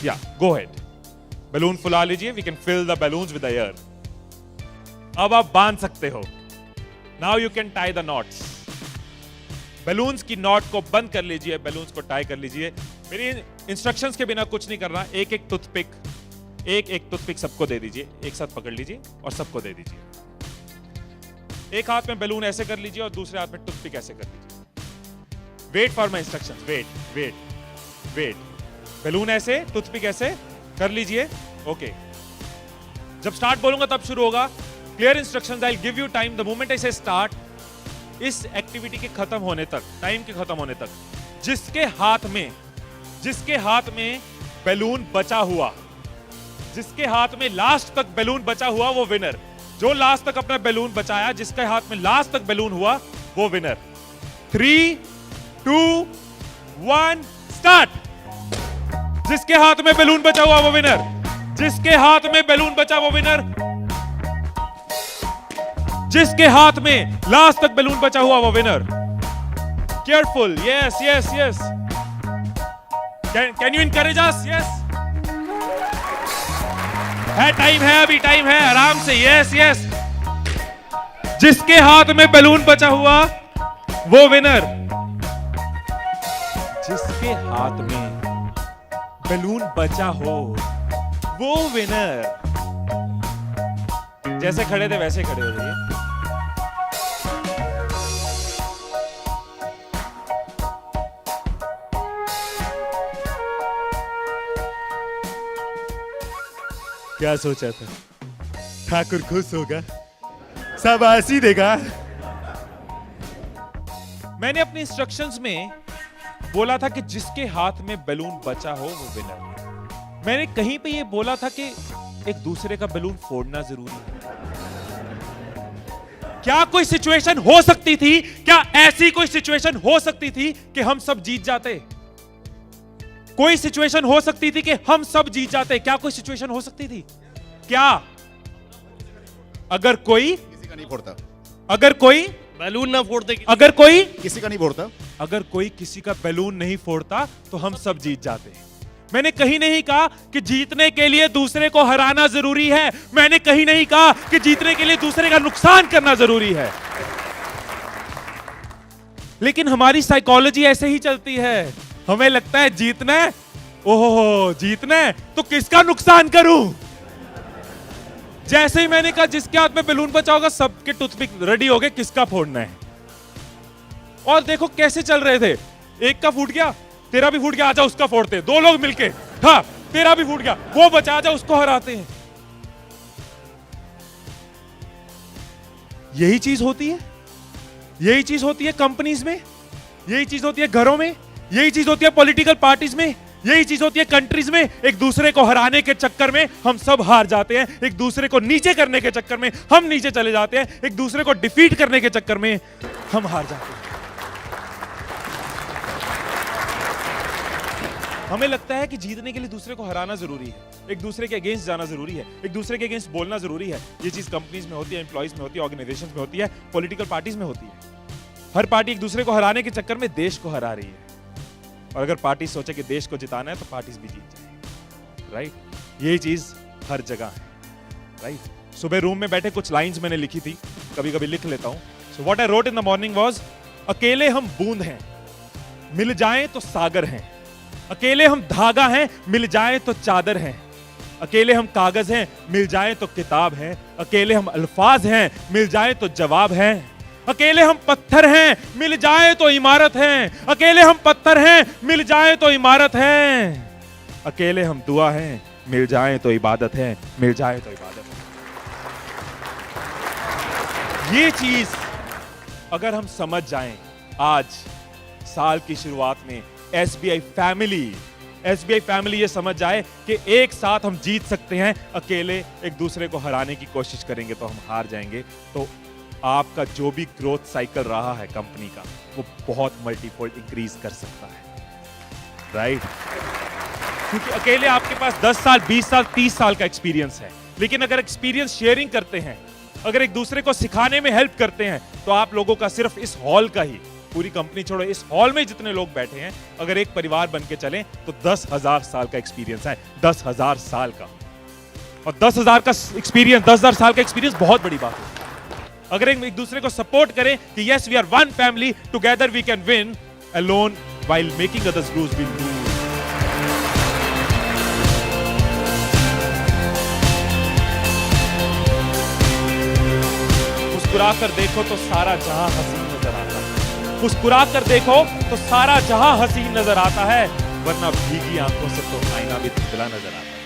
या गो head, balloon फुला लीजिए, we can fill the balloons with air. अब आप बांध सकते हो। Now you can tie the knots. Balloons की नॉट को बंद कर लीजिए, बैलून्स को टाई कर लीजिए। मेरी इंस्ट्रक्शंस के बिना कुछ नहीं करना। एक एक टूथपिक सबको दे दीजिए, एक साथ पकड़ लीजिए और सबको दे दीजिए। एक हाथ में बैलून ऐसे कर लीजिए और दूसरे हाथ में टूथपिक ऐसे कर लीजिए। Wait for my instructions, wait wait wait. Balloon ऐसे, टूथपिक ऐसे कर लीजिए। ओके, जब स्टार्ट बोलूंगा तब शुरू होगा। Clear instructions, I will give you time the moment I से स्टार्ट। इस एक्टिविटी के खत्म होने तक, टाइम के खत्म होने तक, जिसके हाथ में बैलून बचा हुआ, जिसके हाथ में लास्ट तक बैलून बचा हुआ वो विनर। जो लास्ट तक अपना बैलून बचाया, जिसके हाथ में लास्ट तक बैलून हुआ वो विनर। 3, 2, 1 स्टार्ट। जिसके हाथ में बैलून बचा हुआ वो विनर, जिसके हाथ में बैलून बचा वो विनर, जिसके हाथ में लास्ट तक बैलून बचा हुआ वो winner. Careful, yes yes yes. Can you encourage us? Yes, है टाइम है, अभी टाइम है, आराम से। Yes yes. जिसके हाथ में बैलून बचा हुआ वो विनर, जिसके हाथ में बैलून बचा हो वो विनर। जैसे खड़े थे वैसे खड़े हो जाइए। क्या सोचा था? ठाकुर खुश होगा, शाबाशी देगा। मैंने अपने इंस्ट्रक्शंस में बोला था कि जिसके हाथ में बैलून बचा हो वो विनर। मैंने कहीं पे ये बोला था कि एक दूसरे का बैलून फोड़ना जरूरी है। क्या कोई सिचुएशन हो सकती थी, क्या ऐसी कोई सिचुएशन हो सकती थी कि हम सब जीत जाते? कोई सिचुएशन हो सकती थी कि हम सब जीत जाते? क्या कोई सिचुएशन हो सकती थी? क्या? अगर कोई किसी का नहीं फोड़ता, अगर कोई बैलून ना फोड़ते, अगर कोई किसी का नहीं फोड़ता, अगर कोई किसी का बैलून नहीं फोड़ता तो हम सब जीत जाते। मैंने कहीं नहीं कहा कि जीतने के लिए दूसरे को हराना जरूरी है। मैंने कहीं नहीं कहा कि जीतने के लिए दूसरे का नुकसान करना जरूरी है। लेकिन हमारी साइकोलॉजी ऐसे ही चलती है। हमें लगता है जीतना है, ओहो जीतना है तो किसका नुकसान करूं। जैसे ही मैंने कहा जिसके हाथ में बैलून बचा होगा, सबके टूथपिक रेडी हो गए किसका फोड़ना है। और देखो कैसे चल रहे थे। एक का फूट गया, तेरा भी फूट गया, आजा उसका फोड़ते। दो लोग मिलके, हाँ तेरा भी फूट गया, वो बचा, आजा उसको हराते हैं। यही चीज होती है, यही चीज होती है कंपनीज में, यही चीज होती है घरों में, यही चीज होती है पॉलिटिकल पार्टीज में, यही चीज होती है कंट्रीज में। एक दूसरे को हराने के चक्कर में हम सब हार जाते हैं। एक दूसरे को नीचे करने के चक्कर में हम नीचे चले जाते हैं। एक दूसरे को डिफीट करने के चक्कर में हम हार जाते हैं। हमें लगता है कि जीतने के लिए दूसरे को हराना जरूरी है, एक दूसरे के अगेंस्ट जाना जरूरी है, एक दूसरे के अगेंस्ट बोलना जरूरी है। ये चीज कंपनीज में होती है, एम्प्लॉइज में होती है, ऑर्गेनाइजेशंस में होती है, पॉलिटिकल पार्टीज में होती है। हर पार्टी एक दूसरे को हराने के चक्कर में देश को हरा रही है। और अगर पार्टी सोचे कि देश को जिताना है तो पार्टीज भी जीत जाएंगी, राइट। यही चीज हर जगह है, राइट। सुबह रूम में बैठे कुछ लाइंस मैंने लिखी थी, कभी कभी लिख लेता हूं। So what I wrote in the morning was, अकेले हम बूंद हैं, मिल जाएं तो सागर हैं। अकेले हम धागा हैं, मिल जाएं तो चादर हैं। अकेले हम कागज हैं, मिल जाएं तो किताब हैं। अकेले हम अल्फाज हैं, मिल जाएं तो जवाब हैं। अकेले हम पत्थर हैं, मिल जाए तो इमारत है। अकेले हम पत्थर हैं, मिल जाए तो इमारत है। अकेले हम दुआ हैं, मिल जाए तो इबादत है, मिल जाए तो इबादत है। ये चीज अगर हम समझ जाएं आज साल की शुरुआत में, एसबीआई फैमिली ये समझ जाए कि एक साथ हम जीत सकते हैं, अकेले एक दूसरे को हराने की कोशिश करेंगे तो हम हार जाएंगे। तो आपका जो भी ग्रोथ साइकिल रहा है कंपनी का, वो बहुत मल्टीफोल्ड इंक्रीज कर सकता है, राइट। क्योंकि अकेले आपके पास 10 साल, 20 साल, 30 साल का एक्सपीरियंस है। लेकिन अगर एक्सपीरियंस शेयरिंग करते हैं, अगर एक दूसरे को सिखाने में हेल्प करते हैं, तो आप लोगों का सिर्फ इस हॉल का ही पूरी कंपनी छोड़ो, इस हॉल में जितने लोग बैठे हैं, अगर एक परिवार बन के चलें तो 10,000 साल का एक्सपीरियंस है, 10,000 साल का। और 10,000 का एक्सपीरियंस, 10,000 साल का एक्सपीरियंस बहुत बड़ी बात है। अगर एक दूसरे को सपोर्ट करें कि yes we are one family, together we can win, alone while making others lose will lose. मुस्कुरा कर देखो तो सारा जहां हसीन नजर आता है, मुस्कुरा कर देखो तो सारा जहां हसीन नजर आता है, वरना भीगी आंखों से तो आईना भी धुंधला नजर आता है।